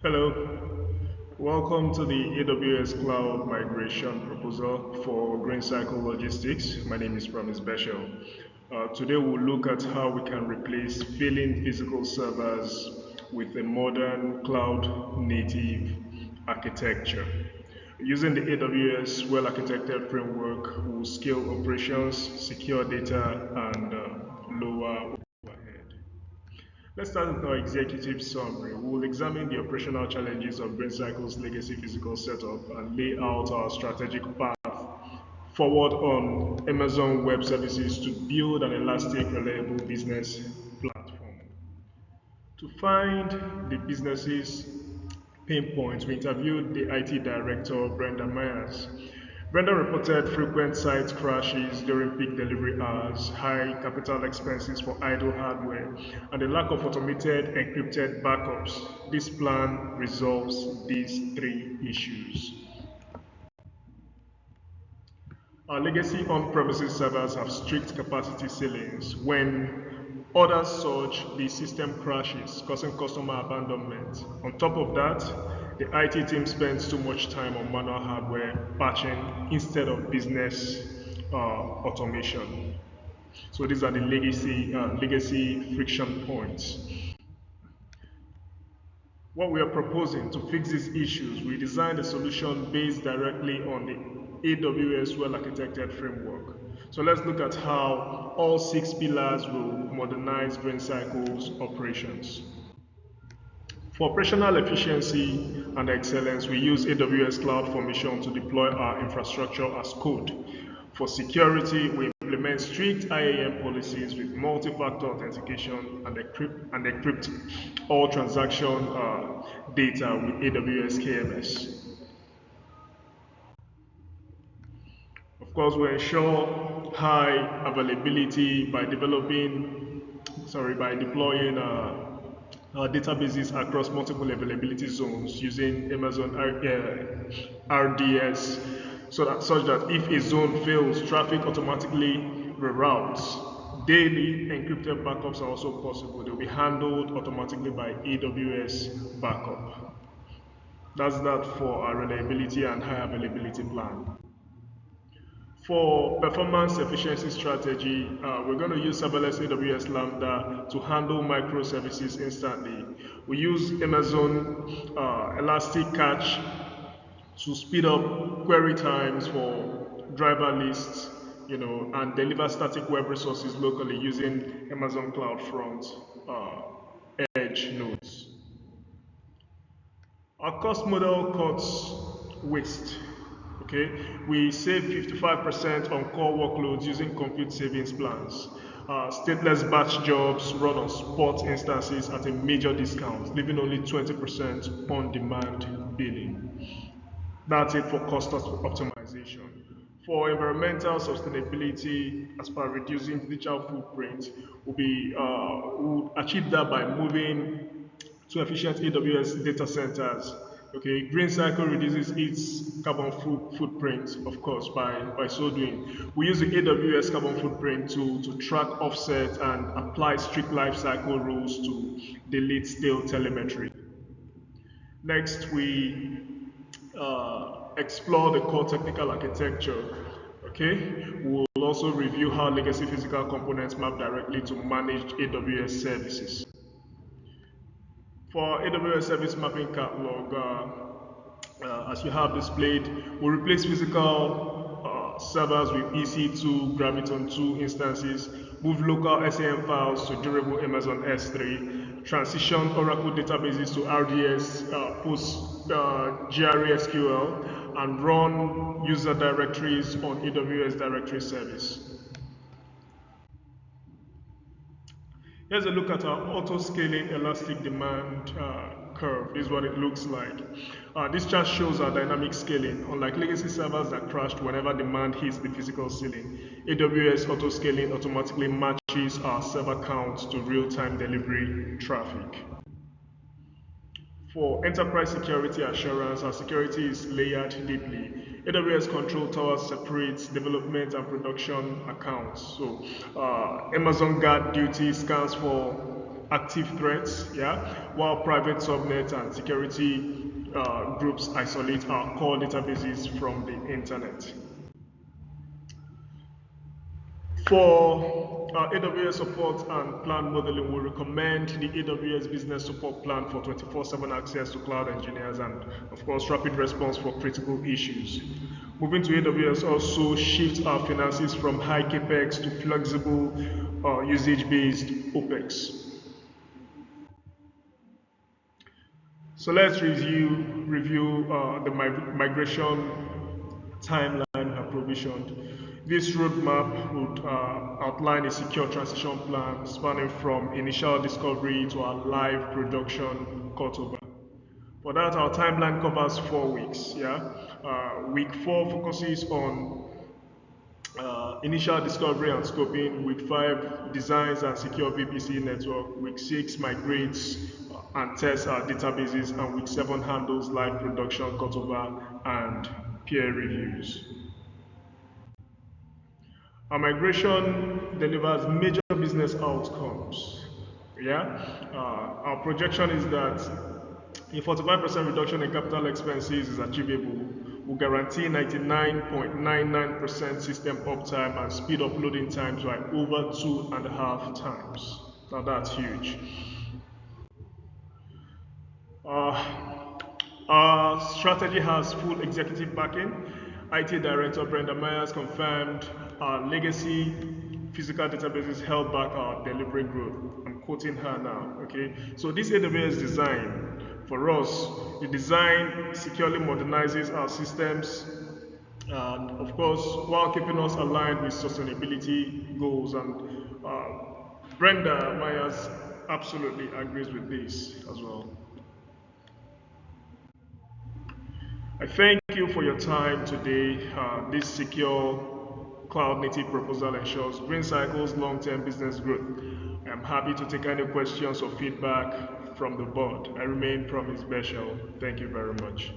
Hello, welcome to the AWS Cloud Migration Proposal for GreenCycle Logistics. My name is Beshel. Today we'll look at how we can replace failing physical servers with a modern cloud native architecture. Using the AWS well-architected framework, we'll scale operations, secure data, and lower overhead. Let's start with our executive summary. We will examine the operational challenges of GreenCycle's legacy physical setup and lay out our strategic path forward on Amazon Web Services to build an elastic, reliable business platform. To find the business's pain points, we interviewed the IT director, Brenda Myers. Brenda reported frequent site crashes during peak delivery hours, high capital expenses for idle hardware, and the lack of automated encrypted backups. This plan resolves these three issues. Our legacy on-premises servers have strict capacity ceilings. When orders surge, the system crashes, causing customer abandonment. On top of that, the IT team spends too much time on manual hardware patching instead of business automation. So these are the legacy friction points. What we are proposing to fix these issues, we designed a solution based directly on the AWS well-architected framework. So let's look at how all six pillars will modernize GreenCycle's operations. For operational efficiency and excellence, we use AWS Cloud Formation to deploy our infrastructure as code. For security, we implement strict IAM policies with multi-factor authentication and encrypt all transaction data with AWS KMS. Of course, we ensure high availability by by deploying databases across multiple availability zones using Amazon RDS, such that if a zone fails, traffic automatically reroutes. Daily encrypted backups are also possible. They'll be handled automatically by AWS backup. That's that for our reliability and high availability plan. For performance efficiency strategy, we're going to use serverless AWS Lambda to handle microservices instantly. We use Amazon Elastic Cache to speed up query times for driver lists, and deliver static web resources locally using Amazon CloudFront Edge nodes. Our cost model cuts waste. Okay, we save 55% on core workloads using compute savings plans. Stateless batch jobs run on spot instances at a major discount, leaving only 20% on demand billing. That's it for cost optimization. For environmental sustainability, as per reducing digital footprint, we'll achieve that by moving to efficient AWS data centers. Okay, GreenCycle reduces its carbon footprint, of course, by so doing. We use the AWS carbon footprint to track offset and apply strict life cycle rules to delete stale telemetry. Next, we explore the core technical architecture. Okay, we'll also review how legacy physical components map directly to managed AWS services. For AWS Service Mapping Catalog, as you have displayed, we'll replace physical servers with EC2, Graviton2 instances, move local SAM files to durable Amazon S3, transition Oracle databases to RDS, post GRE SQL, and run user directories on AWS Directory Service. Here's a look at our auto-scaling elastic demand curve. This is what it looks like. This chart shows our dynamic scaling. Unlike legacy servers that crashed whenever demand hits the physical ceiling, AWS auto-scaling automatically matches our server count to real-time delivery traffic. For enterprise security assurance, our security is layered deeply. AWS Control Tower separates development and production accounts. So Amazon Guard Duty scans for active threats, yeah, while private subnets and security groups isolate our core databases from the internet. For AWS support and plan modeling, we recommend the AWS Business Support Plan for 24/7 access to cloud engineers and, of course, rapid response for critical issues. Moving to AWS also shifts our finances from high capex to flexible usage-based OPEX. So let's review the migration timeline and provisioned. This roadmap would outline a secure transition plan spanning from initial discovery to our live production cutover. For that, our timeline covers 4 weeks. Yeah, week 4 focuses on initial discovery and scoping. Week 5 designs and secure VPC network. Week 6 migrates and tests our databases, and week 7 handles live production cutover and peer reviews. Our migration delivers major business outcomes. Yeah, our projection is that a 45% reduction in capital expenses is achievable. We'll guarantee 99.99% system uptime and speed up loading times by over 2.5 times. Now that's huge. Uh, our strategy has full executive backing. IT Director Brenda Myers confirmed our legacy physical databases held back our delivery growth. I'm quoting her now. Okay, so this AWS design for us, the design securely modernizes our systems, and of course, while keeping us aligned with sustainability goals. And Brenda Myers absolutely agrees with this as well. I thank you for your time today. This secure cloud native proposal ensures GreenCycle's long-term business growth. I'm happy to take any questions or feedback from the board. I remain Promise Beshel. Thank you very much.